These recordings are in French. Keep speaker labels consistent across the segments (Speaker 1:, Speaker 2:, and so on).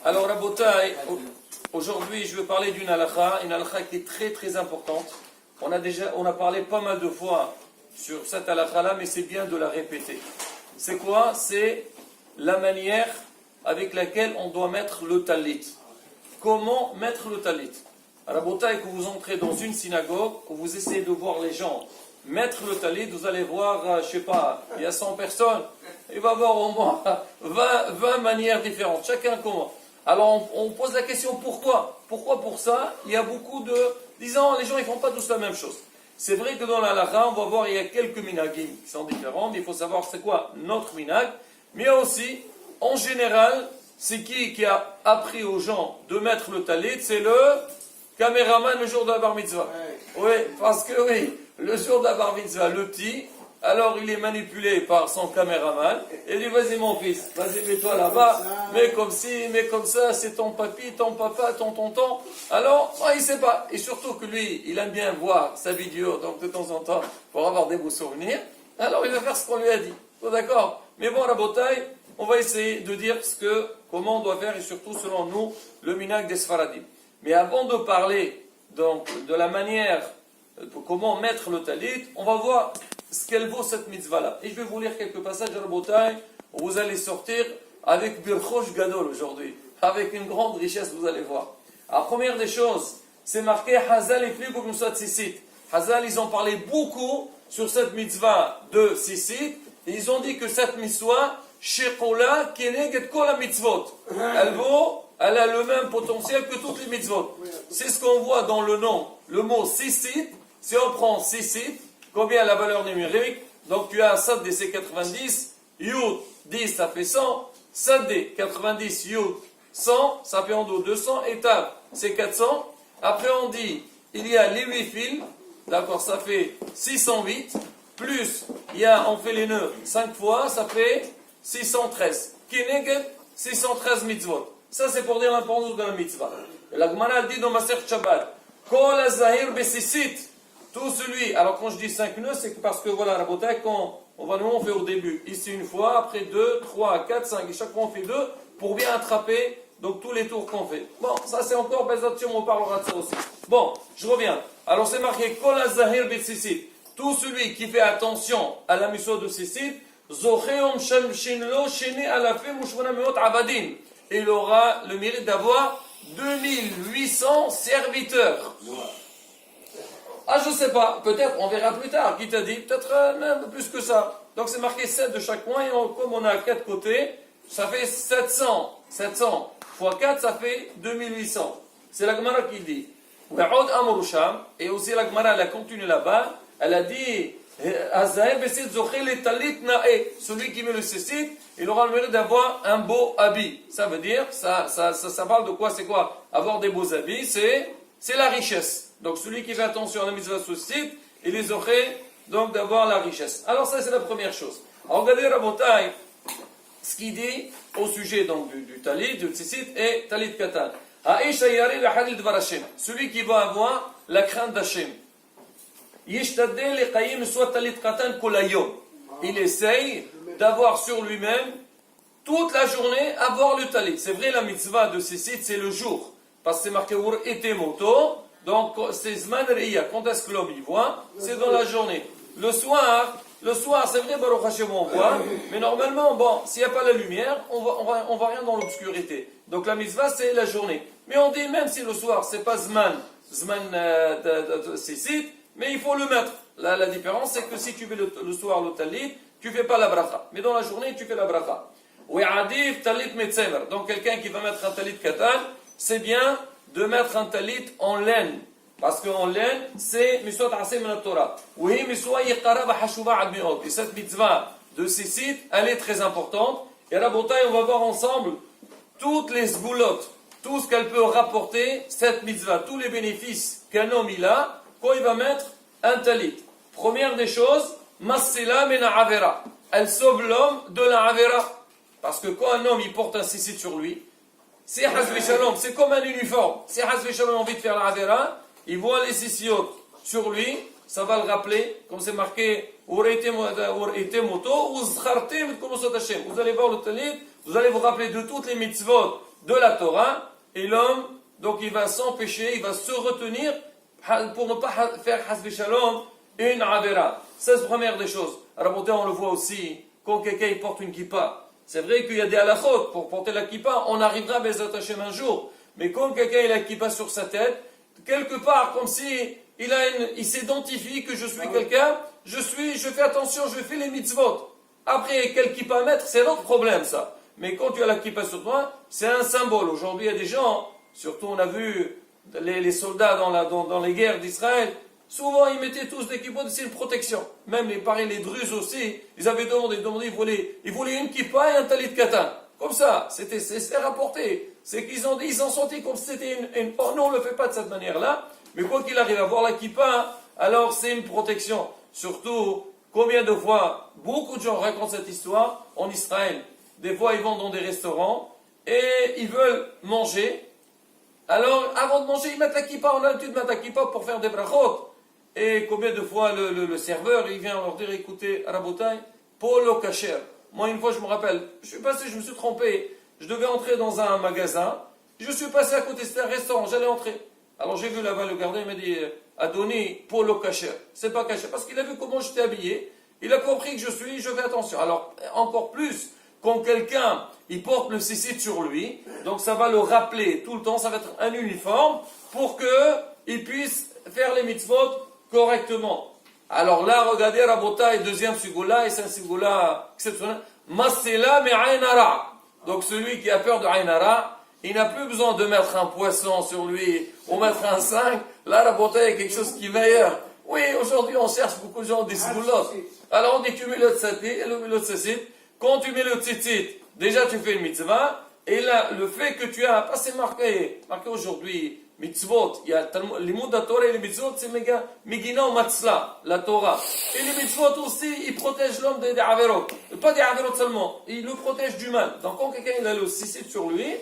Speaker 1: Alors, Rabotai, aujourd'hui, je veux parler d'une halakha, une halakha qui est très très importante. On a parlé pas mal de fois sur cette halakha-là, mais c'est bien de la répéter. C'est quoi? C'est la manière avec laquelle on doit mettre le talit. Comment mettre le talit? Rabotai, que vous entrez dans une synagogue, que vous essayez de voir les gens mettre le talit, vous allez voir, je sais pas, il y a 100 personnes, il va y avoir au moins 20 manières différentes, chacun comment. Alors on pose la question pourquoi? Pourquoi pour ça? Il y a beaucoup de... Disons, les gens ils font pas tous la même chose. C'est vrai que dans la halakha, on va voir, il y a quelques minhagim qui sont différents, mais il faut savoir c'est quoi notre minhag. Mais il y a aussi, en général, c'est qui a appris aux gens de mettre le talit? C'est le caméraman le jour de la bar mitzvah. Oui, parce que oui, le jour de la bar mitzvah, le petit, alors il est manipulé par son caméraman, et il dit vas-y mon fils, vas-y mets-toi là-bas, mets comme ci, mets comme ça, c'est ton papy, ton papa, ton tonton. Alors, il ne sait pas. Et surtout que lui, il aime bien voir sa vidéo, donc de temps en temps, pour avoir des beaux souvenirs, alors il va faire ce qu'on lui a dit. D'accord? Mais bon, la bataille, on va essayer de dire comment on doit faire, et surtout selon nous, le minhag des Sfaradim. Mais avant de parler donc, de la manière, comment mettre le talit, on va voir ce qu'elle vaut cette mitzvah-là. Et je vais vous lire quelques passages à Rabotai, où vous allez sortir avec Birchosh Gadol aujourd'hui, avec une grande richesse, vous allez voir. Alors, première des choses, c'est marqué Hazal et Fligo Moussad Sissit. Hazal, ils ont parlé beaucoup sur cette mitzvah de Sissit, et ils ont dit que cette mitzvah, Shekola Keneged Kola Mitzvot, elle a le même potentiel que toutes les mitzvot. C'est ce qu'on voit dans le nom, le mot Sissit. Si on prend Sissit, combien la valeur numérique? Donc tu as Sad D, c'est 90, Yud 10, ça fait 100, Sad D, 90, Yud 100, ça fait en dos 200, et Tav, c'est 400. Après on dit, il y a les 8 fils, d'accord, ça fait 608, plus, on fait les nœuds 5 fois, ça fait 613. Keneged, 613 mitzvot. Ça c'est pour dire l'importance de la mitzvah. La Gemara dit dans Maser Shabbat, Kol azahir besisit. Tout celui, alors quand je dis 5 nœuds, c'est parce que voilà, la bataille, quand on fait au début, ici une fois, après 2, 3, 4, 5, et chaque fois on fait 2, pour bien attraper, donc tous les tours qu'on fait. Bon, ça c'est encore, on parlera de ça aussi. Bon, je reviens. Alors c'est marqué, Kol azahir besisit. Tout celui qui fait attention à la mitzvah de sisit, Zocheom shinlo shene alafim ushmona meot abadim. Et il aura le mérite d'avoir 2800 serviteurs. Ah, je ne sais pas, peut-être, on verra plus tard, qui t'a dit, peut-être même plus que ça. Donc c'est marqué 7 de chaque coin, et comme on a 4 côtés, ça fait 700. 700 fois 4, ça fait 2800. C'est la Gemara qui dit. Et aussi la Gemara, elle a continué là-bas, elle a dit, celui qui met le cécite, il aura le mérite d'avoir un beau habit. Ça veut dire, ça parle de quoi? C'est quoi? Avoir des beaux habits, c'est la richesse. Donc celui qui fait attention à la mitzvah cécite, il les aurait donc d'avoir la richesse. Alors ça c'est la première chose. Alors regardez Rabotai, ce qu'il dit au sujet donc du talit, du cécite et talit katan. Celui qui va avoir la crainte d'Hachem. Il essaye d'avoir sur lui-même toute la journée avoir le talit. C'est vrai, la mitzvah de cécite, c'est le jour. Parce que c'est marqué Ur etemoto. Donc c'est Zman Reya. Quand est-ce que l'homme y voit? C'est dans la journée. Le soir, c'est vrai, Baruch Hashem, on voit. Mais normalement, bon, s'il n'y a pas la lumière, on va rien dans l'obscurité. Donc la mitzvah, c'est la journée. Mais on dit, même si le soir, c'est pas Zman cécite, mais il faut le mettre. La différence, c'est que si tu fais le soir le talit, tu ne fais pas la bracha. Mais dans la journée, tu fais la bracha. Oui, adif talit metzemer. Donc quelqu'un qui va mettre un talit katan, c'est bien de mettre un talit en laine. Parce qu'en laine, c'est miswat asem min Torah. Oui, miswat yiqara bahashuba admiot. Et cette mitzvah de cécite, elle est très importante. Et à la bataille, on va voir ensemble toutes les sgoulottes, tout ce qu'elle peut rapporter, cette mitzvah, tous les bénéfices qu'un homme il a, quand il va mettre un talit. Première des choses, Massila mena avera. Elle sauve l'homme de la avera. Parce que quand un homme il porte un cécite sur lui, c'est Hazvi Shalom, c'est comme un uniforme. Si Hazvi Shalom a envie de faire la avera, il voit les céciotes sur lui, ça va le rappeler, comme c'est marqué, vous allez voir le talit, vous allez vous rappeler de toutes les mitzvot de la Torah, et l'homme, donc il va s'empêcher, il va se retenir pour ne pas faire hasbi shalom une avera. Ça, c'est la première des choses. Alors, on le voit aussi, quand quelqu'un porte une kippa, c'est vrai qu'il y a des halachot pour porter la kippa, on arrivera à Bezat Hashem un jour. Mais quand quelqu'un a la kippa sur sa tête, quelque part, comme si il s'identifie que je suis quelqu'un, je fais attention, je fais les mitzvot. Après, quel kippa mettre, c'est notre problème, ça. Mais quand tu as la kippa sur toi, c'est un symbole. Aujourd'hui, il y a des gens, surtout on a vu les soldats dans les guerres d'Israël, souvent ils mettaient tous des kippas, c'est une protection. Même les Druzes aussi, ils avaient demandé, ils voulaient une kippa et un talit katan. Comme ça, c'est rapporté. C'est qu'ils ils ont senti comme si c'était oh non, on ne le fait pas de cette manière-là. Mais quoi qu'il arrive à voir la kippa, alors c'est une protection. Surtout, combien de fois, beaucoup de gens racontent cette histoire en Israël. Des fois, ils vont dans des restaurants et ils veulent manger. Alors, avant de manger, ils mettent la kippa. On a l'habitude de mettre la kippa pour faire des brachot. Et combien de fois le serveur, il vient leur dire, écoutez, Rabotai, polo kasher. Moi, une fois, je me rappelle, je me suis trompé. Je devais entrer dans un magasin. Je suis passé à côté, c'était un restaurant, j'allais entrer. Alors, j'ai vu là-bas le gardien, il m'a dit, Adoni, polo kasher. C'est pas kasher. Parce qu'il a vu comment j'étais habillé. Il a compris que je fais attention. Alors, encore plus, quand quelqu'un, il porte le cécite sur lui, donc ça va le rappeler tout le temps, ça va être un uniforme, pour qu'il puisse faire les mitzvot correctement. Alors là, regardez, Rabota est deuxième sigoula, et c'est un sigoula exceptionnel. Masela mais Ainara. Donc celui qui a peur de Ainara, il n'a plus besoin de mettre un poisson sur lui, ou mettre un 5. Là, Rabota est quelque chose qui est meilleur. Oui, aujourd'hui, on cherche beaucoup de gens des sigoulottes. Alors on dit, tu mets le tzitzit. Quand tu mets le tzitzit, déjà tu fais une mitzvah, et là, le fait que tu as, pas c'est marqué aujourd'hui, mitzvot, il y a les mots de la Torah et les mitzvot, c'est Megina ou Matzla, la Torah. Et les mitzvot aussi, ils protègent l'homme des averot. Pas des averot seulement, ils le protègent du mal. Donc quand quelqu'un il a le tzitzit sur lui,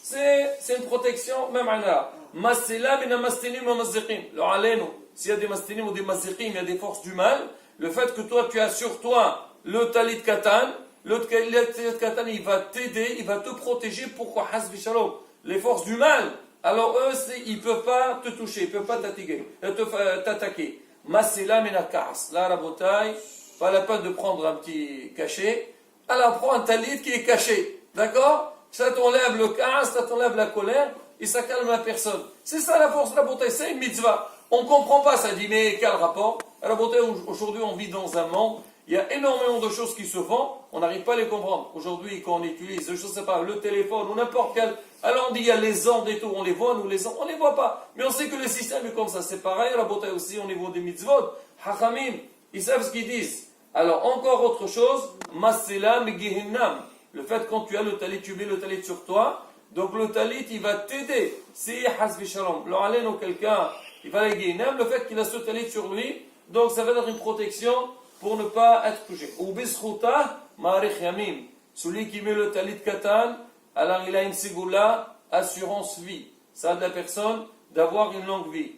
Speaker 1: c'est une protection, même à Masela, mina mastinim ou mazziqim. Le alenu, s'il y a des mastinim ou des mazziqim, il y a des forces du mal. Le fait que toi, tu as sur toi le talit katan, le talit katan, il va t'aider, il va te protéger. Pourquoi hasbi shalom, les forces du mal, alors eux, ils ne peuvent pas te toucher, ils ne peuvent pas t'attaquer. Masela mina kaas. Là, rabotai, pas la peine de prendre un petit cachet. Alors, prends un talit qui est caché. D'accord? Ça t'enlève le kaas, ça t'enlève la colère, et ça calme la personne. C'est ça la force de la beauté, c'est une mitzvah. On ne comprend pas ça, dit, mais quel rapport? La beauté, aujourd'hui, on vit dans un monde, il y a énormément de choses qui se font, on n'arrive pas à les comprendre. Aujourd'hui, quand on utilise, je ne sais pas, le téléphone ou n'importe quel, alors on dit, il y a les ondes et tout, on les voit, nous les ondes, on ne les voit pas. Mais on sait que le système est comme ça, c'est pareil, la beauté aussi, au niveau des mitzvot, hachamim, ils savent ce qu'ils disent. Alors, encore autre chose, masela megihinnam. Le fait quand tu as le talit, tu mets le talit sur toi, donc le talit, il va t'aider. Si hasbi shalom, le halen ou quelqu'un, il va aller le fait qu'il a ce talit sur lui, donc ça va être une protection pour ne pas être touché. Ou bisruta ma'arich yamim. Celui qui met le talit katan, alors il a une sigoula, assurance vie. Ça aide la personne d'avoir une longue vie.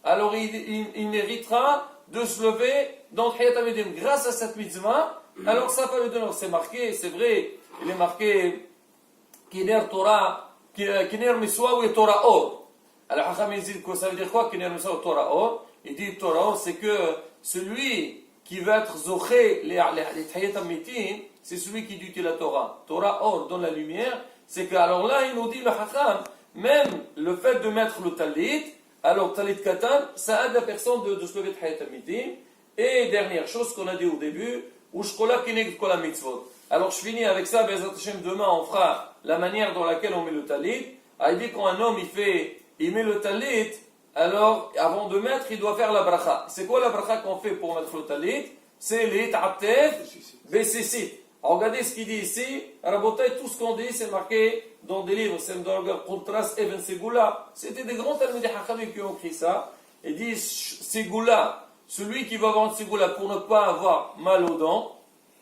Speaker 1: Alors il méritera de se lever dans Hayat Amidim grâce à cette mitzvah. Alors ça va le donner, c'est marqué, c'est vrai, il est marqué Kiner Torah, Kiner Miswa ou Torah Or. Alors Hacham il dit que ça veut dire quoi Kiner Miswa ou Torah Or? Il dit Torah Or, c'est que celui qui va être zoché les Hayat Amidim, c'est celui qui dit la Torah. Torah Or dans la lumière, c'est que alors là il nous dit le Hacham, même le fait de mettre le talit, alors talit katan, ça aide la personne de se lever de Hayat Amidim. Et dernière chose qu'on a dit au début, alors je finis avec ça, demain on fera la manière dans laquelle on met le talit. Il dit quand un homme il met le talit, alors avant de mettre il doit faire la bracha. C'est quoi la bracha qu'on fait pour mettre le talit? C'est les ta'atef besisit. Regardez ce qu'il dit ici, Rabotai, tout ce qu'on dit c'est marqué dans des livres, c'est dans le Contras Even Segula. C'était des grands talmudim hachamim qui ont écrit ça. Ils disent Segula. Celui qui va avoir une sigoula pour ne pas avoir mal aux dents,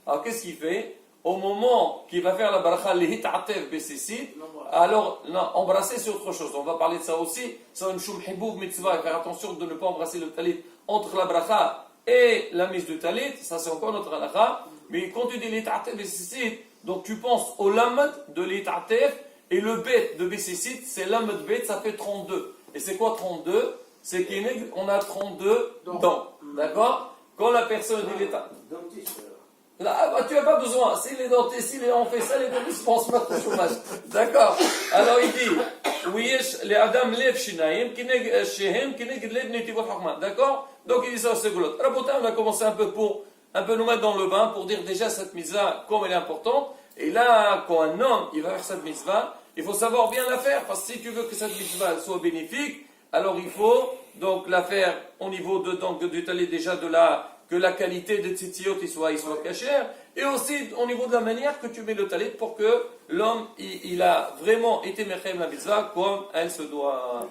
Speaker 1: alors qu'est-ce qu'il fait? Au moment qu'il va faire la bracha, les hit'atef besisit, alors embrasser c'est autre chose. On va parler de ça aussi. C'est une shum hibouv mitzvah, faire attention de ne pas embrasser le talit entre la bracha et la mise du talit. Ça c'est encore notre halakha. Mais quand tu dis les hit'atef besisit, Donc tu penses au lamad de l'it'atef et le bet de Bessisit, c'est lamad bet, ça fait 32. Et c'est quoi 32? C'est qu'on a 32 dents. D'accord? Quand la personne dit l'état. Là, bah, tu n'as pas besoin. Si les dentistes, si on fait ça, les dentistes pensent pas au chômage. D'accord? Alors il dit, oui, les Adam lev shinaim, shehem, lev netivot hakma. D'accord? Donc il dit ça au segolot. Rabotin, on a commencé un peu nous mettre dans le bain pour dire déjà cette mitzvah, comme elle est importante. Et là, quand un homme, il va faire cette mitzvah, il faut savoir bien la faire, parce que si tu veux que cette mitzvah soit bénéfique, alors il faut donc la faire au niveau de, donc, du talit déjà que la qualité de tzitziot il soit cachère, et aussi au niveau de la manière que tu mets le talit pour que l'homme il a vraiment été mechem la mitzvah comme elle se doit.